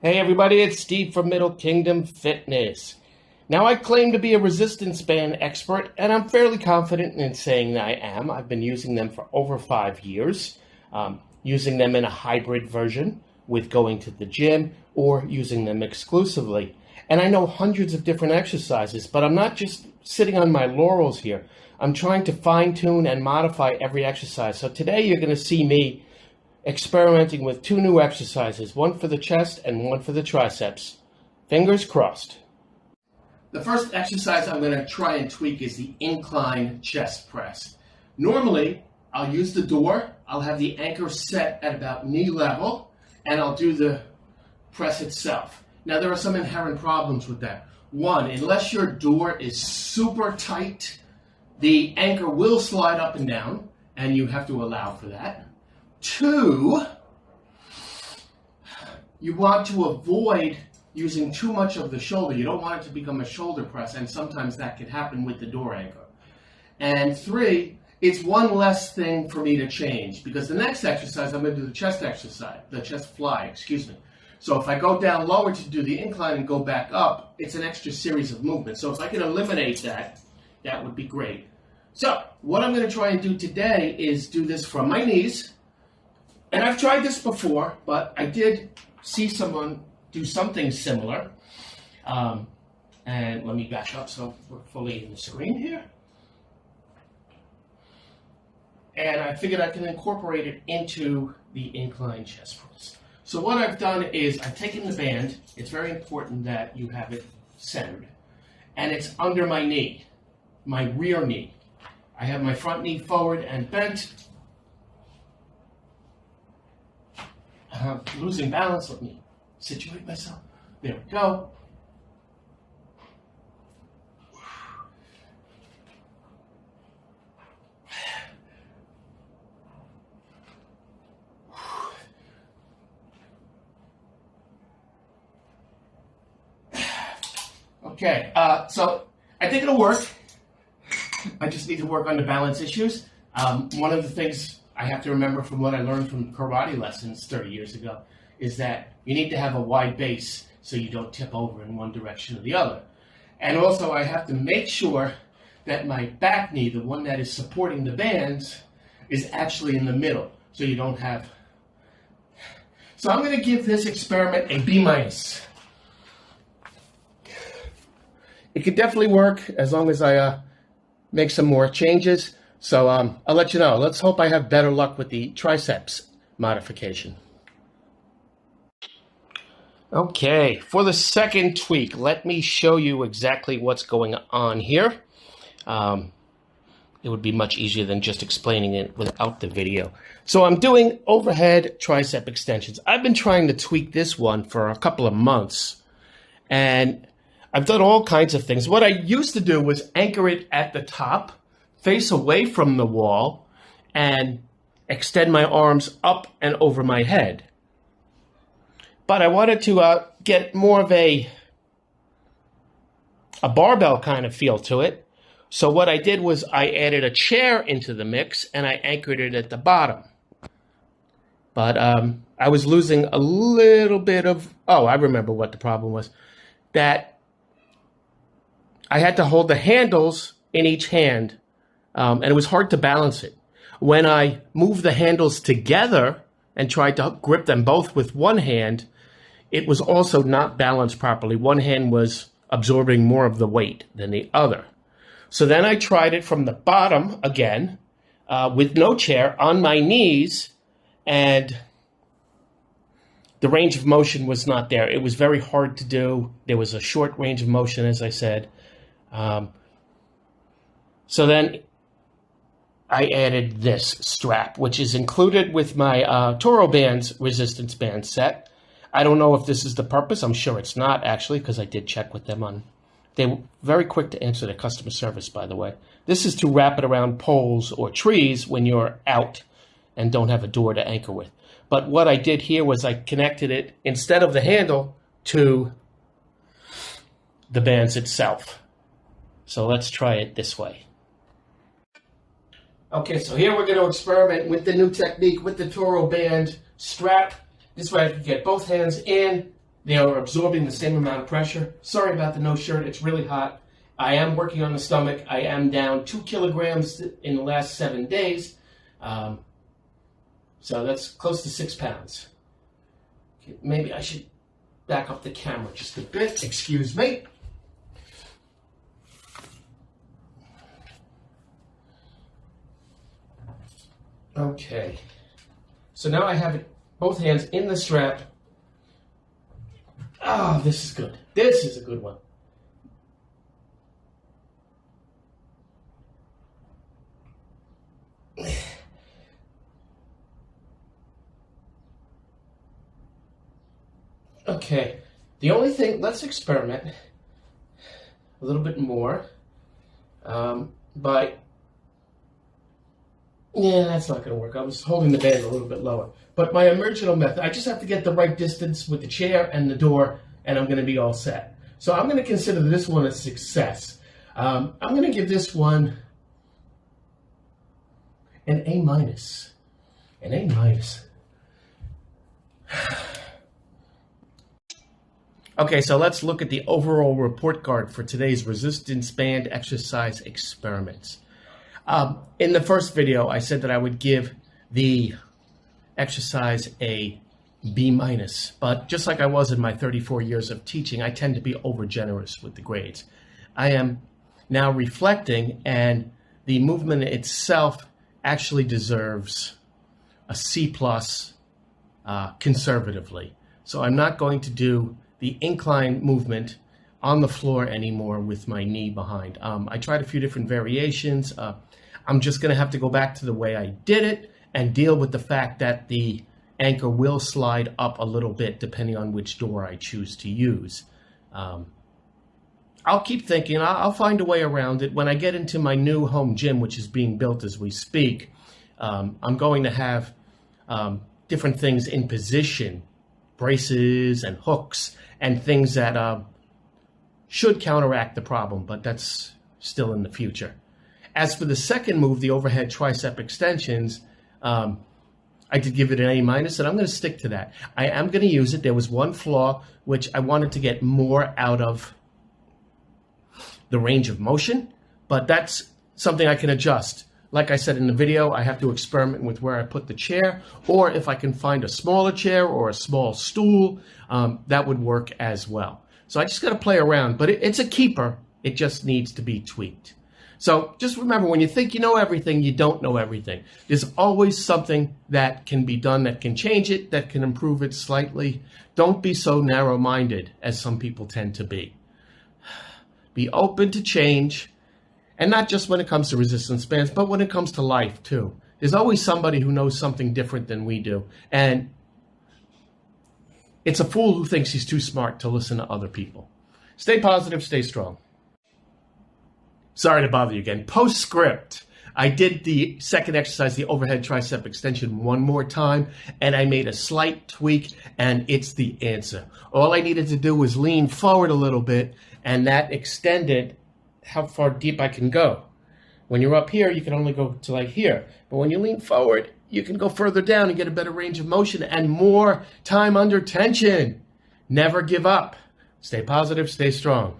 Hey everybody, it's Steve from Middle Kingdom Fitness. Now I claim to be a resistance band expert, and I'm fairly confident in saying that I am. I've been using them for over 5 years, using them in a hybrid version with going to the gym or using them exclusively. And I know hundreds of different exercises, but I'm not just sitting on my laurels here. I'm trying to fine-tune and modify every exercise. So today you're going to see me experimenting with 2 new exercises, one for the chest and one for the triceps. Fingers crossed. The first exercise I'm going to try and tweak is the incline chest press. Normally, I'll use the door, I'll have the anchor set at about knee level, and I'll do the press itself. Now, there are some inherent problems with that. One, unless your door is super tight, the anchor will slide up and down, and you have to allow for that. 2, you want to avoid using too much of the shoulder. You don't want it to become a shoulder press, and sometimes that can happen with the door anchor. And 3, it's one less thing for me to change, because the next exercise, I'm going to do the chest exercise, the chest fly, excuse me. So if I go down lower to do the incline and go back up, it's an extra series of movements. So if I can eliminate that, that would be great. So what I'm going to try and do today is do this from my knees. And I've tried this before, but I did see someone do something similar. And let me back up so we're fully in the screen here. And I figured I can incorporate it into the incline chest press. So what I've done is I've taken the band. It's very important that you have it centered. And it's under my knee, my rear knee. I have my front knee forward and bent. I'm losing balance. Let me situate myself. There we go. Okay, so I think it'll work. I just need to work on the balance issues. One of the things I have to remember from what I learned from karate lessons 30 years ago is that you need to have a wide base so you don't tip over in one direction or the other. And also I have to make sure that my back knee, the one that is supporting the bands, is actually in the middle so you don't have... So I'm going to give this experiment a B-. It could definitely work as long as I make some more changes. So I'll let you know. Let's hope I have better luck with the triceps modification. Okay, for the second tweak, let me show you exactly what's going on here. It would be much easier than just explaining it without the video. So I'm doing overhead tricep extensions. I've been trying to tweak this one for a couple of months, and I've done all kinds of things. What I used to do was anchor it at the top, face away from the wall, and extend my arms up and over my head. But I wanted to get more of a barbell kind of feel to it. So what I did was I added a chair into the mix, and I anchored it at the bottom. But I was losing a little bit of... Oh, I remember what the problem was. That I had to hold the handles in each hand, and it was hard to balance it. When I moved the handles together and tried to grip them both with one hand, it was also not balanced properly. One hand was absorbing more of the weight than the other. So then I tried it from the bottom again, with no chair, on my knees, and the range of motion was not there. It was very hard to do. There was a short range of motion, as I said. So then I added this strap, which is included with my Toro Bands resistance band set. I don't know if this is the purpose. I'm sure it's not, actually, because I did check with them on... They were very quick to answer their customer service, by the way. This is to wrap it around poles or trees when you're out and don't have a door to anchor with. But what I did here was I connected it, instead of the handle, to the bands itself. So let's try it this way. Okay, so here we're going to experiment with the new technique with the Toro Band strap. This way I can get both hands in They are absorbing the same amount of pressure. Sorry about the no shirt. It's really hot. I am working on the stomach. I am down 2 kilograms in the last 7 days. So that's close to 6 pounds. Okay, maybe I should back up the camera just a bit. Excuse me. Okay. So now I have it, both hands in the strap. Ah, this is good. This is a good one. Okay, the only thing, let's experiment a little bit more, but yeah, that's not going to work. I was holding the band a little bit lower. But my original method, I just have to get the right distance with the chair and the door, and I'm going to be all set. So I'm going to consider this one a success. I'm going to give this one an A minus. An A minus. Okay, so let's look at the overall report card for today's resistance band exercise experiments. In the first video, I said that I would give the exercise a B minus, but just like I was in my 34 years of teaching, I tend to be overgenerous with the grades. I am now reflecting, and the movement itself actually deserves a C plus conservatively. So I'm not going to do the incline movement on the floor anymore with my knee behind. I tried a few different variations. I'm just going to have to go back to the way I did it and deal with the fact that the anchor will slide up a little bit depending on which door I choose to use. I'll keep thinking. I'll find a way around it. When I get into my new home gym, which is being built as we speak, I'm going to have different things in position, braces and hooks and things that should counteract the problem, but that's still in the future. As for the second move, the overhead tricep extensions, I did give it an A minus, and I'm going to stick to that. I am going to use it. There was one flaw, which I wanted to get more out of the range of motion, but that's something I can adjust. Like I said in the video, I have to experiment with where I put the chair, or if I can find a smaller chair or a small stool, that would work as well. So I just got to play around, but it's a keeper. It just needs to be tweaked. So just remember, when you think you know everything, you don't know everything. There's always something that can be done that can change it, that can improve it slightly. Don't be so narrow-minded as some people tend to be. Be open to change, and not just when it comes to resistance bands, but when it comes to life too. There's always somebody who knows something different than we do, and it's a fool who thinks he's too smart to listen to other people. Stay positive, stay strong. Sorry to bother you again. Postscript. I did the second exercise, the overhead tricep extension, one more time, and I made a slight tweak, and it's the answer. All I needed to do was lean forward a little bit, and that extended how far deep I can go. When you're up here, you can only go to like here. But when you lean forward, you can go further down and get a better range of motion and more time under tension. Never give up. Stay positive, stay strong.